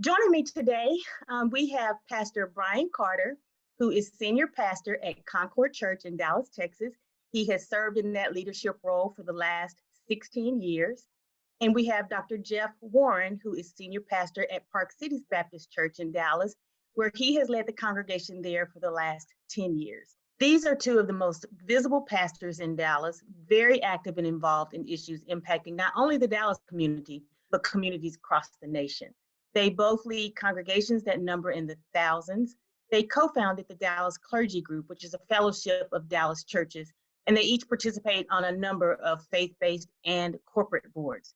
Joining me today, we have Pastor Bryan Carter, who is senior pastor at Concord Church in Dallas, Texas. He has served in that leadership role for the last 16 years. And we have Dr. Jeff Warren, who is senior pastor at Park Cities Baptist Church in Dallas, where he has led the congregation there for the last 10 years. These are two of the most visible pastors in Dallas, very active and involved in issues impacting not only the Dallas community, but communities across the nation. They both lead congregations that number in the thousands. They co-founded the Dallas Clergy Group, which is a fellowship of Dallas churches, and they each participate on a number of faith-based and corporate boards.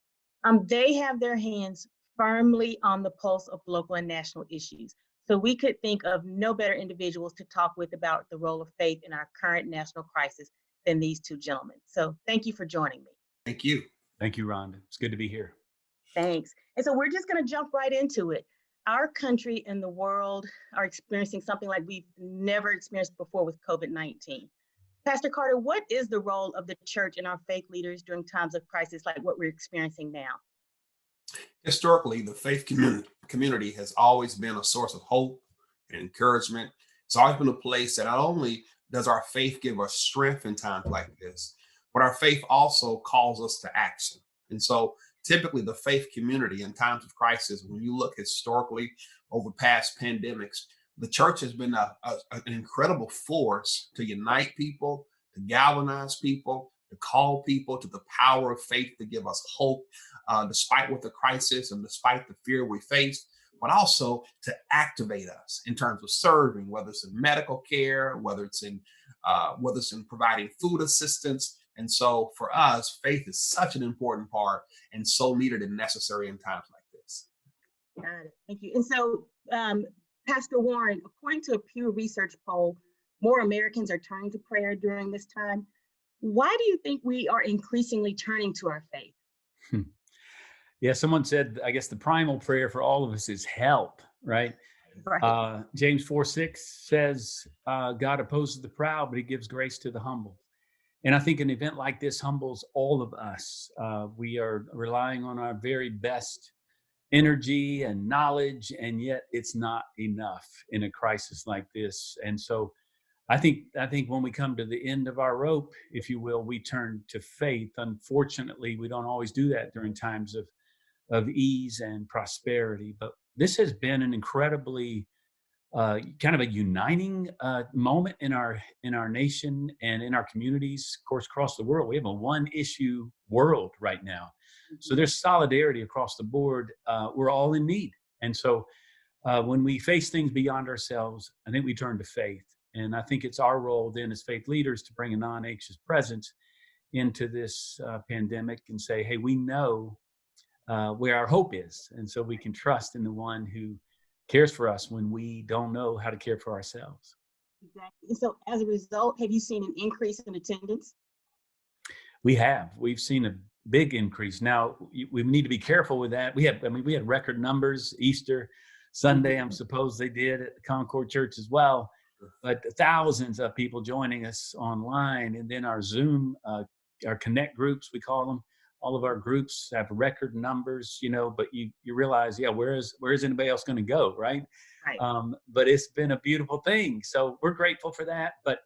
They have their hands firmly on the pulse of local and national issues. So we could think of no better individuals to talk with about the role of faith in our current national crisis than these two gentlemen. So thank you for joining me. Thank you. Thank you, Rhonda. It's good to be here. Thanks. And so we're just going to jump right into it. Our country and the world are experiencing something like we've never experienced before with COVID-19. Pastor Carter, what is the role of the church and our faith leaders during times of crisis like what we're experiencing now? Historically, the faith community has always been a source of hope and encouragement. It's always been a place that not only does our faith give us strength in times like this, but our faith also calls us to action. And so typically the faith community in times of crisis, when you look historically over past pandemics, the church has been an incredible force to unite people, to galvanize people, to call people to the power of faith to give us hope, despite what the crisis and despite the fear we face, but also to activate us in terms of serving, whether it's in medical care, whether it's in providing food assistance. And so for us, faith is such an important part and so needed and necessary in times like this. Got it. Thank you. And so, Pastor Warren, according to a Pew Research poll, more Americans are turning to prayer during this time. Why do you think we are increasingly turning to our faith? Yeah, someone said, I guess the primal prayer for all of us is help, right? Right. James 4:6 says, God opposes the proud, but he gives grace to the humble. And I think an event like this humbles all of us. We are relying on our very best energy and knowledge, and yet it's not enough in a crisis like this. And so I think when we come to the end of our rope, if you will, we turn to faith. Unfortunately, we don't always do that during times of ease and prosperity. But this has been an incredibly kind of a uniting moment in our nation and in our communities, of course, across the world. We have a one issue world right now. So there's solidarity across the board. We're all in need. And so when we face things beyond ourselves, I think we turn to faith. And I think it's our role then as faith leaders to bring a non-anxious presence into this pandemic and say, hey, we know where our hope is. And so we can trust in the one who cares for us when we don't know how to care for ourselves. Exactly. And so as a result, have you seen an increase in attendance? We've seen a big increase. Now we need to be careful with that. We had record numbers Easter Sunday. I'm supposed they did at the Concord Church as well, but thousands of people joining us online. And then our Zoom, our connect groups, we call them. All of our groups have record numbers, but you realize, where is anybody else going to go, right? Right. But it's been a beautiful thing. So we're grateful for that. But,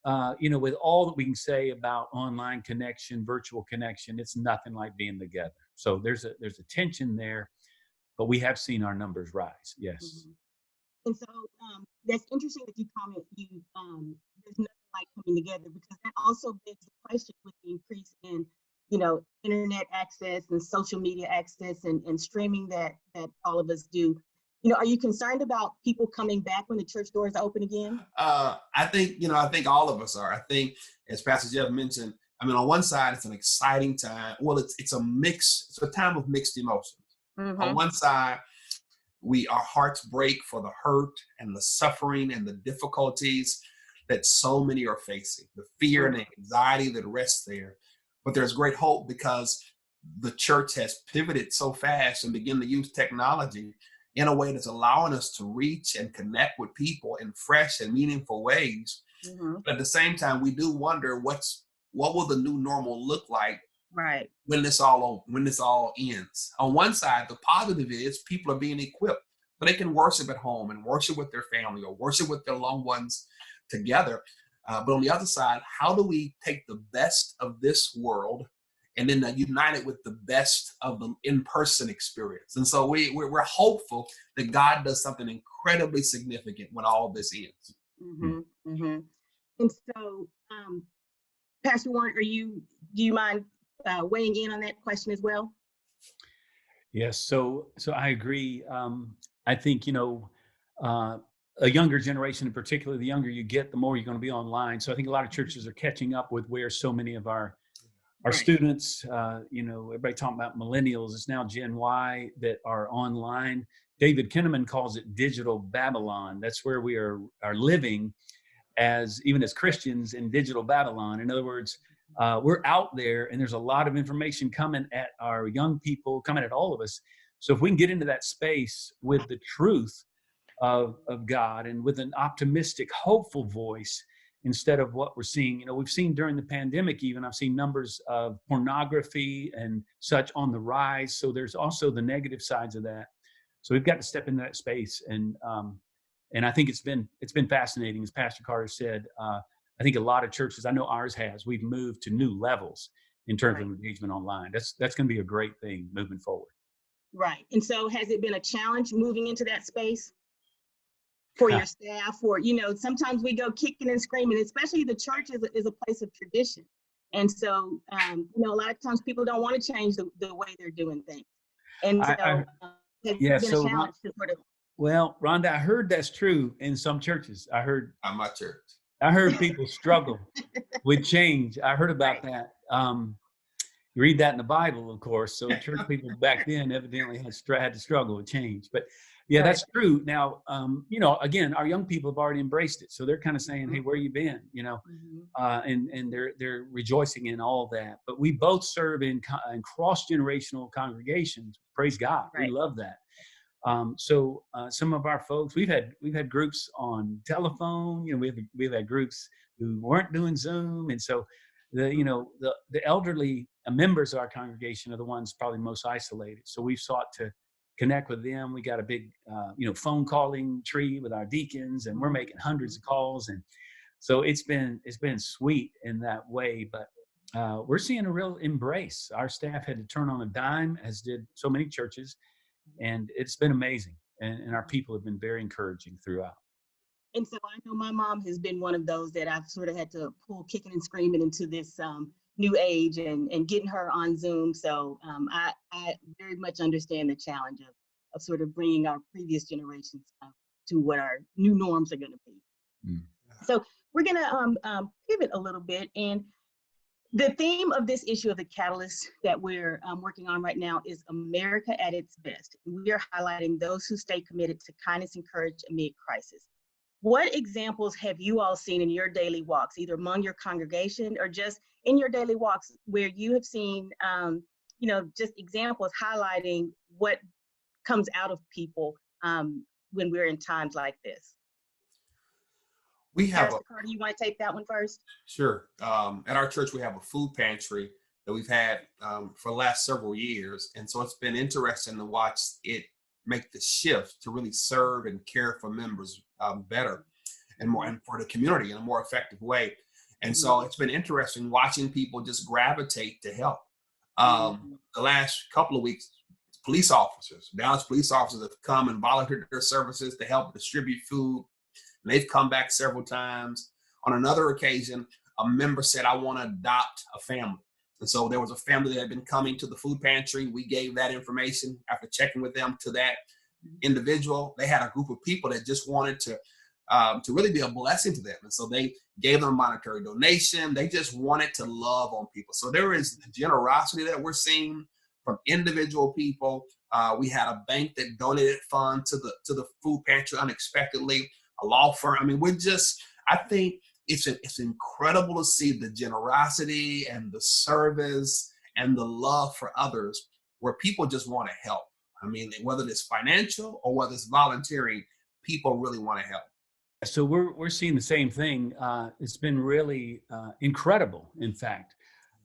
with all that we can say about online connection, virtual connection, it's nothing like being together. So there's a tension there, but we have seen our numbers rise. Yes. Mm-hmm. And so that's interesting that you comment there's nothing like coming together, because that also begs the question with the increase in internet access and social media access and streaming that all of us do. Are you concerned about people coming back when the church doors open again? I think all of us are. I think, as Pastor Jeff mentioned, on one side, it's an exciting time. Well, it's a time of mixed emotions. Mm-hmm. On one side, our hearts break for the hurt and the suffering and the difficulties that so many are facing, the fear and the anxiety that rests there. But there's great hope because the church has pivoted so fast and begun to use technology in a way that's allowing us to reach and connect with people in fresh and meaningful ways. Mm-hmm. But at the same time, we do wonder what will the new normal look like Right. when this all ends. On one side, the positive is people are being equipped so they can worship at home and worship with their family or worship with their loved ones together. But on the other side, how do we take the best of this world and then unite it with the best of the in-person experience? And so we're hopeful that God does something incredibly significant when all this ends. Mm-hmm. Mm-hmm. And so, Pastor Warren, do you mind weighing in on that question as well? Yes, so I agree. I think a younger generation, in particular, the younger you get, the more you're going to be online. So I think a lot of churches are catching up with where so many of our Right. students, everybody talking about millennials. It's now Gen Y that are online. David Kinnaman calls it digital Babylon. That's where we are living even as Christians in digital Babylon. In other words, we're out there and there's a lot of information coming at our young people, coming at all of us. So if we can get into that space with the truth of God and with an optimistic, hopeful voice instead of what we're seeing. We've seen during the pandemic, even I've seen numbers of pornography and such on the rise. So there's also the negative sides of that. So we've got to step into that space. And I think it's been fascinating, as Pastor Carter said. I think a lot of churches, I know ours has, we've moved to new levels in terms of engagement online. That's going to be a great thing moving forward. Right. And so has it been a challenge moving into that space for your staff? Or, sometimes we go kicking and screaming, especially the church is a place of tradition. And so, a lot of times people don't want to change the way they're doing things. And so has it been a challenge to sort of. Well, Rhonda, I heard that's true in some churches. At my church. I heard people struggle with change. I heard about that. You read that in the Bible, of course. So church people back then evidently had to struggle with change. But yeah, that's true. Now, again, our young people have already embraced it. So they're kind of saying, hey, where you been? And they're rejoicing in all that. But we both serve in cross-generational congregations. Praise God. Right. We love that. So some of our folks, we've had groups on telephone. We've had groups who weren't doing Zoom, and so the elderly members of our congregation are the ones probably most isolated. So we've sought to connect with them. We got a big phone calling tree with our deacons, and we're making hundreds of calls, and so it's been sweet in that way. But we're seeing a real embrace. Our staff had to turn on a dime, as did so many churches. And it's been amazing. And our people have been very encouraging throughout. And so I know my mom has been one of those that I've sort of had to pull kicking and screaming into this new age and getting her on Zoom. So I very much understand the challenge of sort of bringing our previous generations to what our new norms are going to be. So we're going to pivot a little bit. And the theme of this issue of the catalyst that we're working on right now is America at its best. We are highlighting those who stay committed to kindness and courage amid crisis. What examples have you all seen in your daily walks, either among your congregation or just in your daily walks, where you have seen, just examples highlighting what comes out of people when we're in times like this? We have Pastor Carter, you want to take that one first? Sure. At our church, we have a food pantry that we've had for the last several years. And so it's been interesting to watch it make the shift to really serve and care for members better and more, and for the community in a more effective way. And so it's been interesting watching people just gravitate to help. The last couple of weeks, Dallas police officers have come and volunteered their services to help distribute food. And they've come back several times. On another occasion, a member said, I want to adopt a family. And so there was a family that had been coming to the food pantry. We gave that information after checking with them to that individual. They had a group of people that just wanted to really be a blessing to them. And so they gave them a monetary donation. They just wanted to love on people. So there is the generosity that we're seeing from individual people. We had a bank that donated funds to the food pantry unexpectedly. A law firm. I mean, I think it's incredible to see the generosity and the service and the love for others where people just want to help. I mean, whether it's financial or whether it's volunteering, people really want to help. So we're seeing the same thing. It's been really incredible, in fact.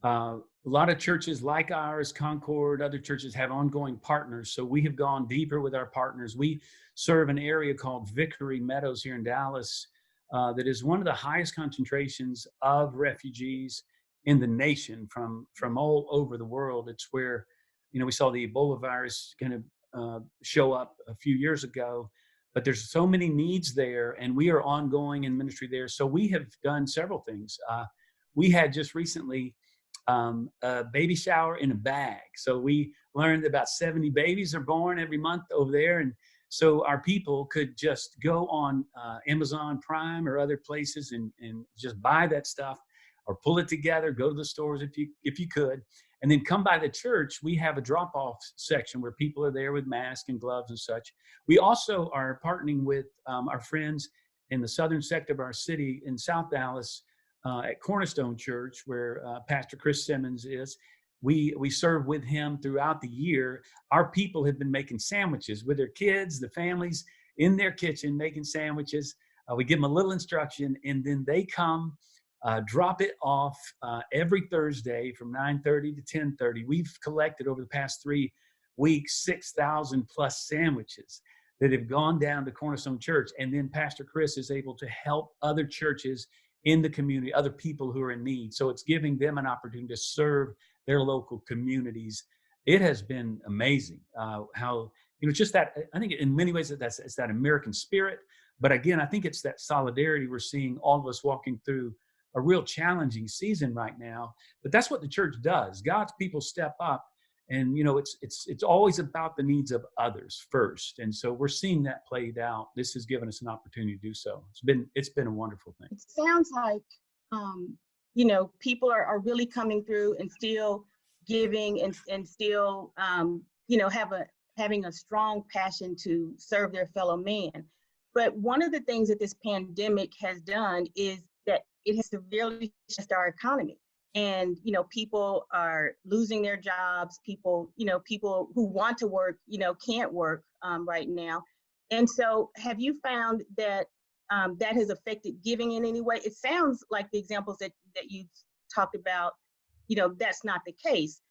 A lot of churches like ours, Concord, other churches have ongoing partners. So we have gone deeper with our partners. We serve an area called Victory Meadows here in Dallas that is one of the highest concentrations of refugees in the nation from all over the world. It's where, we saw the Ebola virus kind of show up a few years ago, but there's so many needs there, and we are ongoing in ministry there. So we have done several things. We had just recently a baby shower in a bag. So we learned that about 70 babies are born every month over there. And so our people could just go on Amazon Prime or other places and just buy that stuff or pull it together, go to the stores if you could, and then come by the church. We have a drop-off section where people are there with masks and gloves and such. We also are partnering with our friends in the southern sector of our city in South Dallas, at Cornerstone Church, where Pastor Chris Simmons is. We serve with him throughout the year. Our people have been making sandwiches with their kids, the families in their kitchen making sandwiches. We give them a little instruction, and then they come drop it off every Thursday from 9:30 to 10:30. We've collected over the past 3 weeks 6,000 plus sandwiches that have gone down to Cornerstone Church. And then Pastor Chris is able to help other churches in the community, other people who are in need. So it's giving them an opportunity to serve their local communities. It has been amazing how, just that, I think in many ways it's that American spirit. But again, I think it's that solidarity we're seeing, all of us walking through a real challenging season right now. But that's what the church does. God's people step up, and it's always about the needs of others first. And so we're seeing that played out. This has given us an opportunity to do so. It's been a wonderful thing. It sounds like people are really coming through and still giving and still having a strong passion to serve their fellow man. But one of the things that this pandemic has done is that it has severely stressed our economy. And, people are losing their jobs. People who want to work, can't work right now. And so have you found that that has affected giving in any way? It sounds like the examples that you talked about, that's not the case.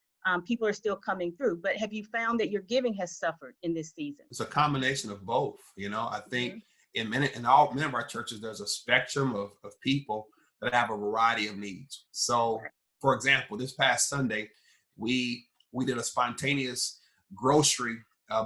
People are still coming through. But have you found that your giving has suffered in this season? It's a combination of both. I think in many of our churches, there's a spectrum of people that have a variety of needs. So, for example, this past Sunday, we did a spontaneous grocery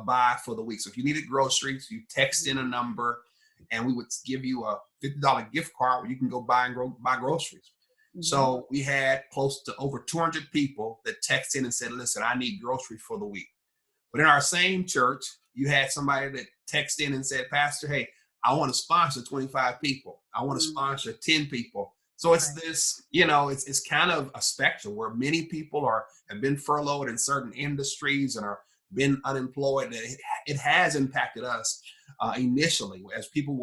buy for the week. So if you needed groceries, you text in a number, and we would give you a $50 gift card where you can go buy groceries. Mm-hmm. So we had close to over 200 people that texted in and said, listen, I need groceries for the week. But in our same church, you had somebody that texted in and said, Pastor, hey, I want to sponsor 25 people. I want to sponsor 10 people. So it's this, it's kind of a spectrum where many people have been furloughed in certain industries and are been unemployed. It has impacted us initially as people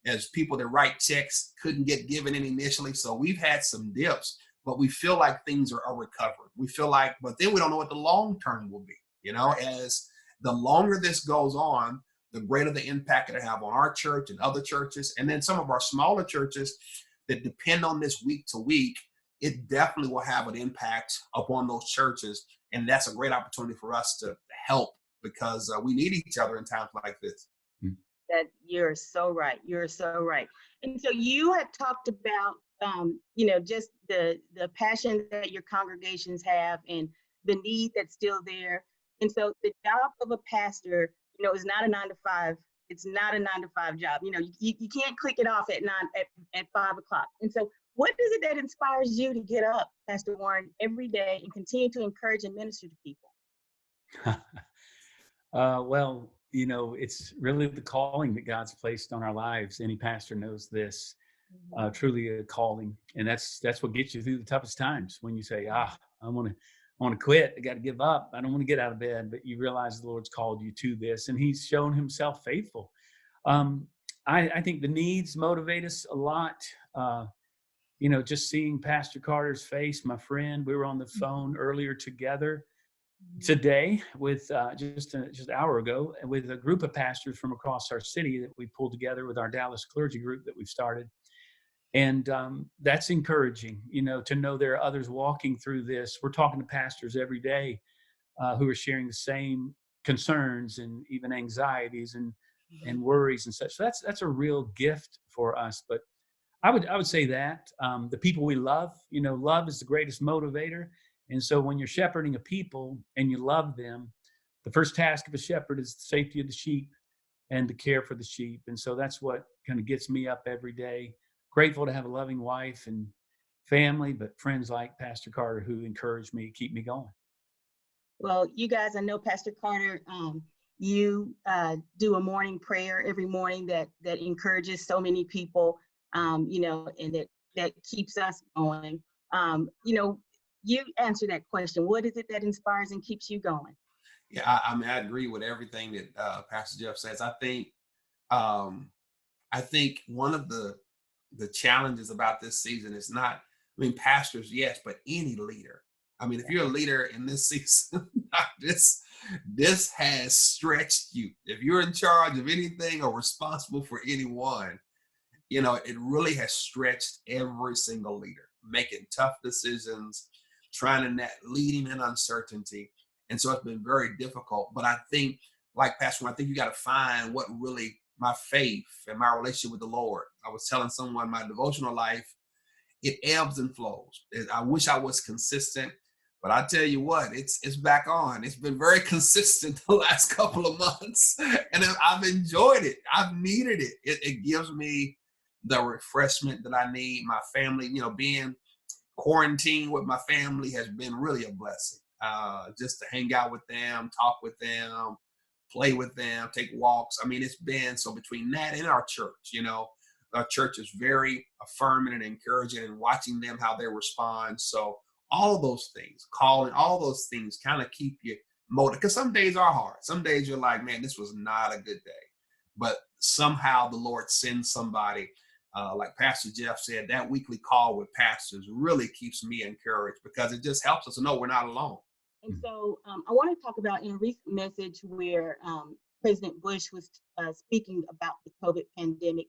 that write checks couldn't get given in initially. So we've had some dips, but we feel like things are recovering. We feel like, but then we don't know what the long term will be. As the longer this goes on, the greater the impact it'll have on our church and other churches. And then some of our smaller churches that depend on this week to week, it definitely will have an impact upon those churches. And that's a great opportunity for us to help because we need each other in times like this. That you're so right. You're so right. And so you had talked about, just the passion that your congregations have and the need that's still there. And so the job of a pastor, is not a 9-to-5. It's not a 9-to-5 job. You can't click it off at 5 o'clock. And so what is it that inspires you to get up, Pastor Warren, every day and continue to encourage and minister to people? Well, it's really the calling that God's placed on our lives. Any pastor knows this, truly a calling. And that's what gets you through the toughest times when you say, I want to quit. I got to give up. I don't want to get out of bed. But you realize the Lord's called you to this, and he's shown himself faithful. I think the needs motivate us a lot. Just seeing Pastor Carter's face, my friend, we were on the phone earlier together today with just an hour ago with a group of pastors from across our city that we pulled together with our Dallas clergy group that we've started. And that's encouraging, to know there are others walking through this. We're talking to pastors every day who are sharing the same concerns and even anxieties and worries and such. So that's a real gift for us. But I would say that the people we love, love is the greatest motivator. And so when you're shepherding a people and you love them, the first task of a shepherd is the safety of the sheep and to care for the sheep. And so that's what kind of gets me up every day. Grateful to have a loving wife and family, but friends like Pastor Carter who encourage me, keep me going. Well, you guys, I know Pastor Carter, you do a morning prayer every morning that encourages so many people, and that keeps us going. You answer that question. What is it that inspires and keeps you going? Yeah, I mean, I agree with everything that Pastor Jeff says. Um, I think one of the challenges about this season is not, I mean, pastors, yes, but any leader. I mean, if you're a leader in this season, this has stretched you. If you're in charge of anything or responsible for anyone, it really has stretched every single leader, making tough decisions, leading in uncertainty. And so it's been very difficult. But I think, like Pastor, I think you got to find what really my faith and my relationship with the Lord. I was telling someone my devotional life, it ebbs and flows. I wish I was consistent, but I tell you what, it's back on. It's been very consistent the last couple of months, and I've enjoyed it. I've needed it. It gives me the refreshment that I need. My family, being quarantined with my family has been really a blessing. Just to hang out with them, talk with them, play with them, take walks. I mean, it's been so between that and our church, our church is very affirming and encouraging and watching them, how they respond. So all of those things, calling, all those things kind of keep you motivated, because some days are hard. Some days you're like, man, this was not a good day. But somehow the Lord sends somebody, like Pastor Jeff said, that weekly call with pastors really keeps me encouraged, because it just helps us to know we're not alone. And so I want to talk about in a recent message where President Bush was speaking about the COVID pandemic.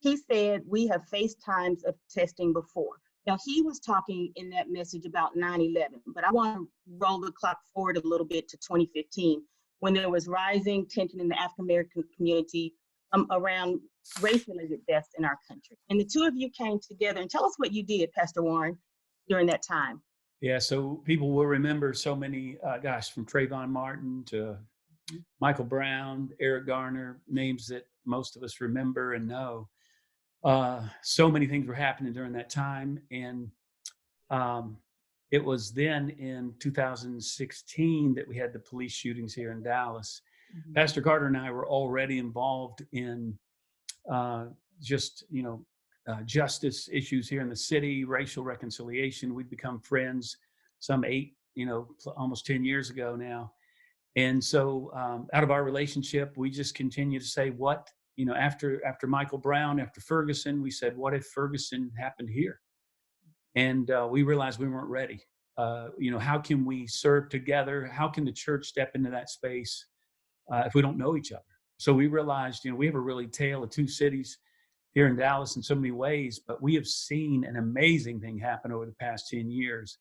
He said, we have faced times of testing before. Now, he was talking in that message about 9/11, but I want to roll the clock forward a little bit to 2015, when there was rising tension in the African-American community around race-related deaths in our country. And the two of you came together, and tell us what you did, Pastor Warren, during that time. Yeah, so people will remember so many, from Trayvon Martin to Michael Brown, Eric Garner, names that most of us remember and know. So many things were happening during that time. And it was then in 2016 that we had the police shootings here in Dallas. Mm-hmm. Pastor Carter and I were already involved in justice issues here in the city, racial reconciliation. We'd become friends some 8, almost 10 years ago now. And so out of our relationship, we just continue to say, after Michael Brown, after Ferguson, we said, what if Ferguson happened here? And we realized we weren't ready. How can we serve together? How can the church step into that space if we don't know each other? So we realized, we have a really tale of two cities here in Dallas in so many ways, but we have seen an amazing thing happen over the past 10 years,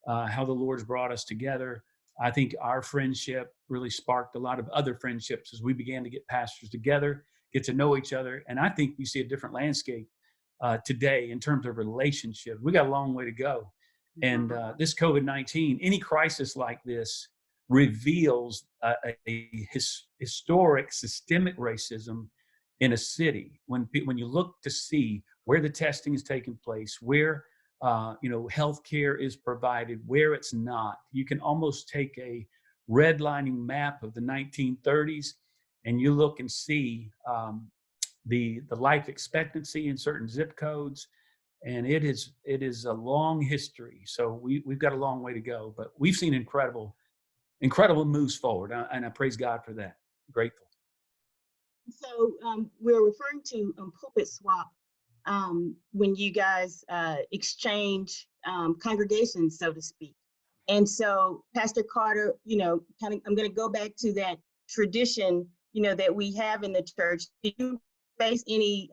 how the Lord's brought us together. I think our friendship really sparked a lot of other friendships as we began to get pastors together, get to know each other. And I think we see a different landscape today in terms of relationships. We got a long way to go. And this COVID-19, any crisis like this reveals a historic systemic racism in a city. When you look to see where the testing is taking place, where healthcare is provided, where it's not, you can almost take a redlining map of the 1930s and you look and see the life expectancy in certain zip codes, and it is a long history. So we've got a long way to go, but we've seen incredible moves forward, and I praise God for that. Grateful. So we're referring to pulpit swap when you guys exchange congregations, so to speak. And so, Pastor Carter, I'm going to go back to that tradition, that we have in the church. Did you face any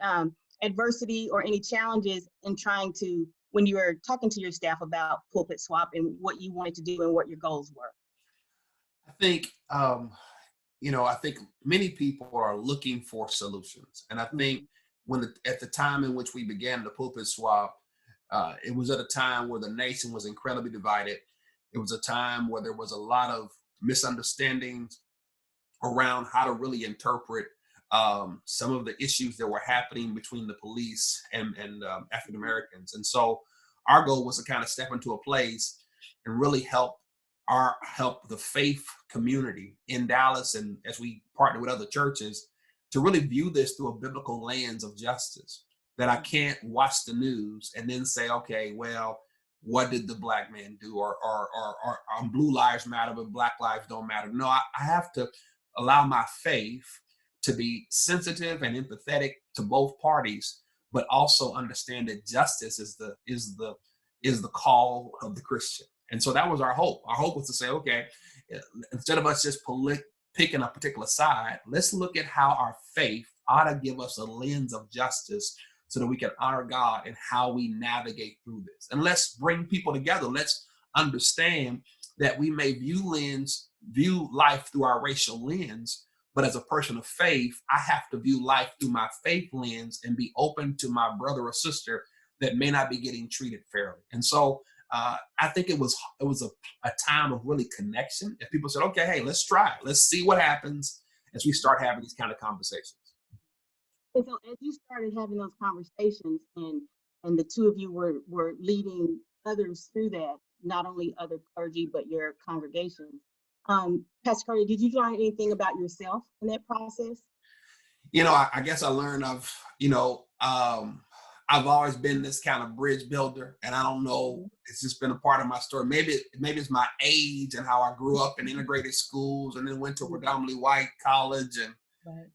adversity or any challenges in trying to, when you were talking to your staff about pulpit swap and what you wanted to do and what your goals were? I think, I think many people are looking for solutions. And I think at the time in which we began the pulpit swap, it was at a time where the nation was incredibly divided. It was a time where there was a lot of misunderstandings around how to really interpret some of the issues that were happening between the police and African Americans. And so our goal was to kind of step into a place and really help the faith community in Dallas, and as we partner with other churches, to really view this through a biblical lens of justice. That I can't watch the news and then say, okay, well, what did the black man do? Or blue lives matter, but black lives don't matter. No, I have to allow my faith to be sensitive and empathetic to both parties, but also understand that justice is the call of the Christian. And so that was our hope. Our hope was to say, okay, instead of us just picking a particular side, let's look at how our faith ought to give us a lens of justice so that we can honor God and how we navigate through this. And let's bring people together. Let's understand that we may view life through our racial lens, but as a person of faith, I have to view life through my faith lens and be open to my brother or sister that may not be getting treated fairly. And so I think it was a time of really connection. And people said, okay, hey, let's try it. Let's see what happens as we start having these kind of conversations. And so as you started having those conversations and the two of you were leading others through that, not only other clergy, but your congregations. Pastor Carter, did you learn anything about yourself in that process? I guess I learned I've always been this kind of bridge builder, and I don't know, it's just been a part of my story. Maybe it's my age and how I grew up in integrated schools and then went to a predominantly white college,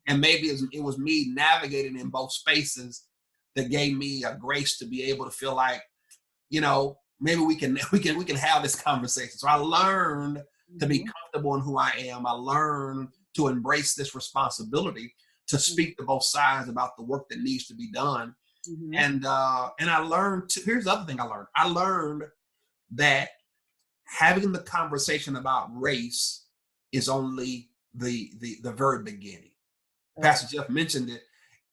and maybe it was me navigating in both spaces that gave me a grace to be able to feel like, maybe we can have this conversation. So I learned to be comfortable in who I am. I learned to embrace this responsibility to speak to both sides about the work that needs to be done. And I learned here's the other thing I learned. I learned that having the conversation about race is only the very beginning. Pastor Jeff mentioned it.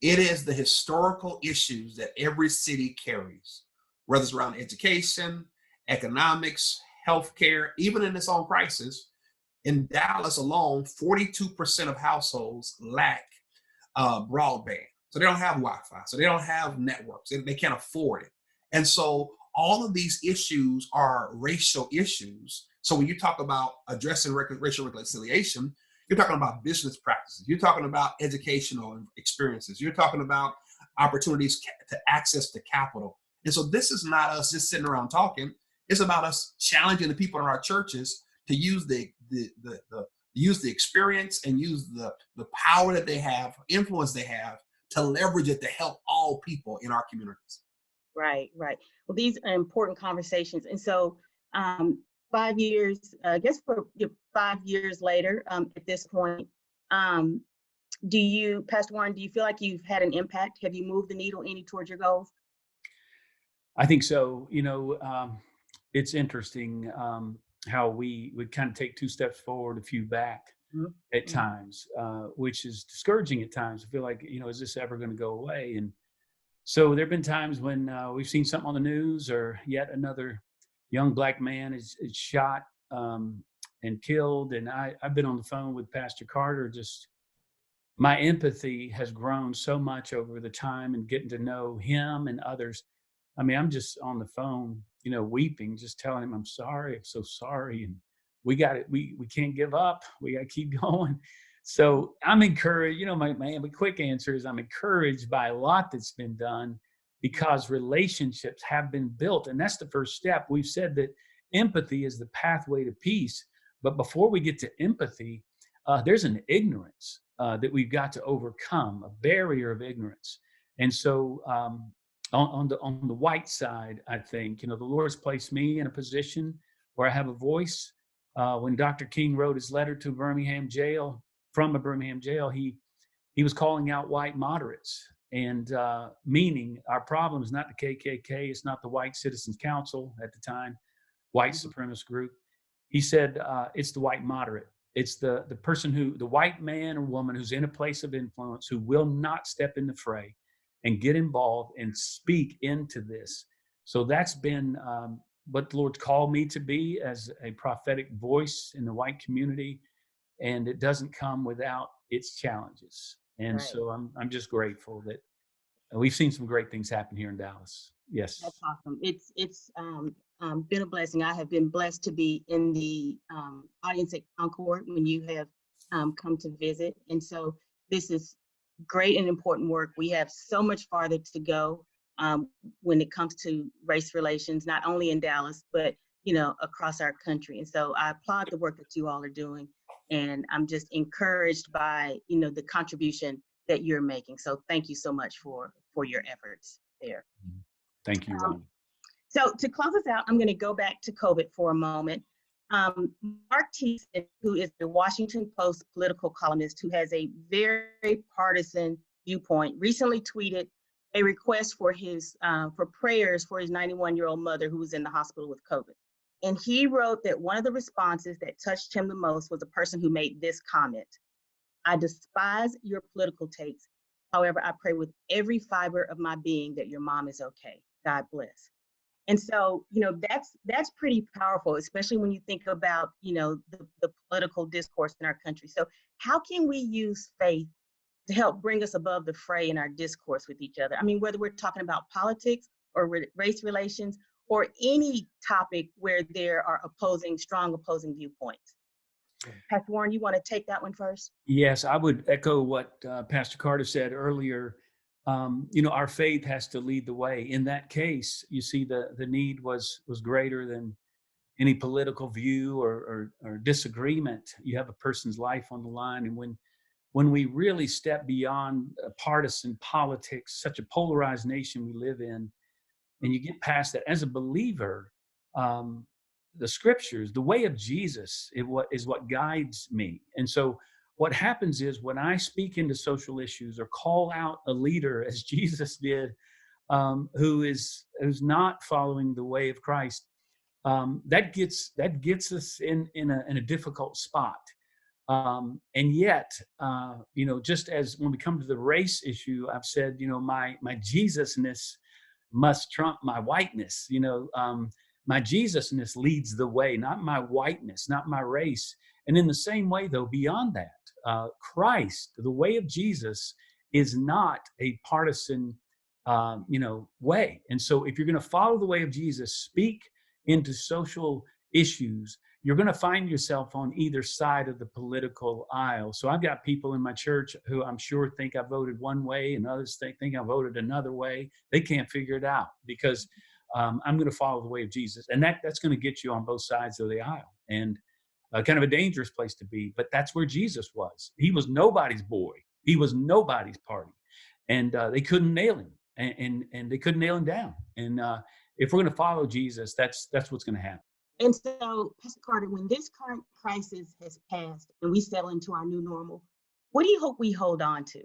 It is the historical issues that every city carries, whether it's around education, economics, healthcare, even in its own crisis. In Dallas alone, 42% of households lack broadband. So they don't have Wi-Fi. So they don't have networks. They can't afford it. And so all of these issues are racial issues. So when you talk about addressing racial reconciliation, you're talking about business practices. You're talking about educational experiences. You're talking about opportunities to access to capital. And so this is not us just sitting around talking. It's about us challenging the people in our churches to use the experience and use the power that they have, influence they have, to leverage it to help all people in our communities. Right. Well, these are important conversations. And so 5 years, I guess 5 years later, at this point, Pastor Warren, do you feel like you've had an impact? Have you moved the needle any towards your goals? I think so. It's interesting how we would kind of take 2 steps forward, a few back at times, which is discouraging at times. I feel like, is this ever going to go away? And so there have been times when we've seen something on the news, or yet another young black man is shot and killed. And I've been on the phone with Pastor Carter. Just my empathy has grown so much over the time and getting to know him and others. I mean, I'm just on the phone, weeping, just telling him, I'm sorry. I'm so sorry. And we got it. We can't give up. We got to keep going. So I'm encouraged. My quick answer is I'm encouraged by a lot that's been done, because relationships have been built. And that's the first step. We've said that empathy is the pathway to peace. But before we get to empathy, there's an ignorance that we've got to overcome, a barrier of ignorance. And so on the white side, I think, the Lord's placed me in a position where I have a voice. When Dr. King wrote his letter to Birmingham jail, from a Birmingham jail, he was calling out white moderates. And meaning our problem is not the KKK, it's not the White Citizens Council at the time, white supremacist group. He said it's the white moderate. It's the person the white man or woman who's in a place of influence, who will not step in the fray and get involved and speak into this. So that's been what the Lord's called me to be, as a prophetic voice in the white community. And it doesn't come without its challenges. And Right. so I'm just grateful that we've seen some great things happen here in Dallas. Yes. That's awesome. It's been a blessing. I have been blessed to be in the audience at Concord when you have come to visit. And so this is great and important work. We have so much farther to go when it comes to race relations, not only in Dallas, but, you know, across our country. And so I applaud the work that you all are doing. And I'm just encouraged by, you know, the contribution that you're making. So thank you so much for your efforts there. Thank you, Rhonda. So to close us out, I'm going to go back to COVID for a moment. Mark Thiessen, who is the Washington Post political columnist who has a very partisan viewpoint, recently tweeted a request for for prayers for his 91-year-old mother who was in the hospital with COVID. And he wrote that one of the responses that touched him the most was a person who made this comment: "I despise your political takes. However, I pray with every fiber of my being that your mom is okay. God bless." And so, you know, that's pretty powerful, especially when you think about, you know, the political discourse in our country. So how can we use faith to help bring us above the fray in our discourse with each other? I mean, whether we're talking about politics or race relations or any topic where there are strong opposing viewpoints. Pastor Warren, you want to take that one first? Yes, I would echo what Pastor Carter said earlier. You know, our faith has to lead the way. In that case, you see, the need was greater than any political view or disagreement. You have a person's life on the line, and when we really step beyond partisan politics, such a polarized nation we live in, and you get past that as a believer, the scriptures, the way of Jesus is what guides me. And so what happens is when I speak into social issues or call out a leader, as Jesus did, who's not following the way of Christ, that gets us in a difficult spot. And yet, you know, just as when we come to the race issue, I've said, you know, my Jesusness must trump my whiteness. You know, my Jesusness leads the way, not my whiteness, not my race. And in the same way, though, beyond that, Christ, the way of Jesus, is not a partisan, you know, way. And so if you're going to follow the way of Jesus, speak into social issues, you're going to find yourself on either side of the political aisle. So I've got people in my church who I'm sure think I voted one way, and others think I voted another way. They can't figure it out because I'm going to follow the way of Jesus. And that's going to get you on both sides of the aisle. And kind of a dangerous place to be, but that's where Jesus was. He was nobody's boy. He was nobody's party. And they couldn't nail him, and they couldn't nail him down. And if we're going to follow Jesus, that's what's going to happen. And so, Pastor Carter, when this current crisis has passed and we settle into our new normal, what do you hope we hold on to?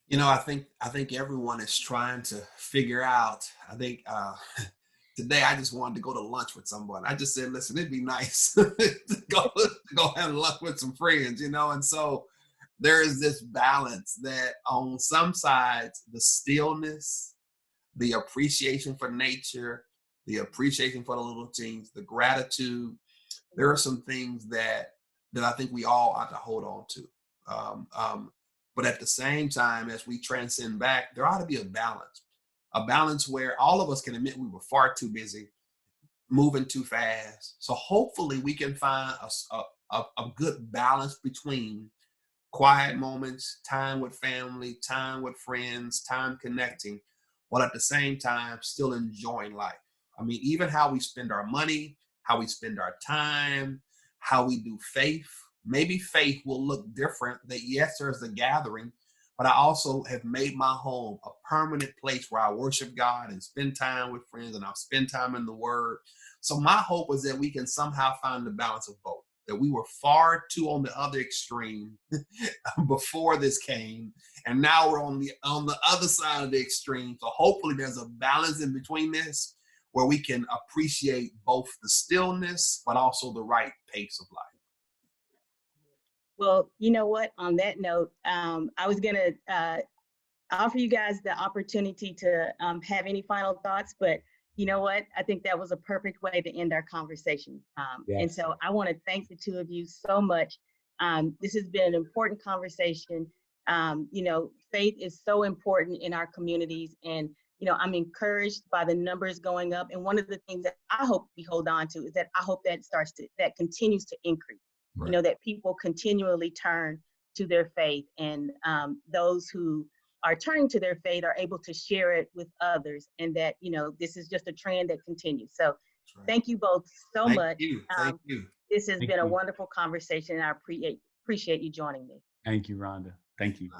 You know, I think everyone is trying to figure out. I think today I just wanted to go to lunch with someone. I just said, listen, it'd be nice to go have lunch with some friends, you know. And so there is this balance that on some sides, the stillness, the appreciation for nature, the appreciation for the little things, the gratitude. There are some things that I think we all ought to hold on to. But at the same time, as we transcend back, there ought to be a balance where all of us can admit we were far too busy, moving too fast. So hopefully we can find a good balance between quiet moments, time with family, time with friends, time connecting, while at the same time still enjoying life. I mean, even how we spend our money, how we spend our time, how we do faith. Maybe faith will look different, that yes, there's a gathering, but I also have made my home a permanent place where I worship God and spend time with friends, and I'll spend time in the Word. So my hope is that we can somehow find the balance of both. that we were far too on the other extreme before this came, and now we're on the other side of the extreme. So hopefully there's a balance in between this where we can appreciate both the stillness but also the right pace of life. Well, you know what? On that note, I was going to offer you guys the opportunity to have any final thoughts, but you know what? I think that was a perfect way to end our conversation. And Yes. so I want to thank the two of you so much. This has been an important conversation. You know, faith is so important in our communities, and you know, I'm encouraged by the numbers going up. And one of the things that I hope we hold on to is that I hope that continues to increase. Right. You know, that people continually turn to their faith, and those who are turning to their faith are able to share it with others, and that, you know, this is just a trend that continues. So Right. thank you both so much. Thank you. This has Thank been a you. wonderful conversation, and I appreciate you joining me. Thank you, Rhonda. Thank you.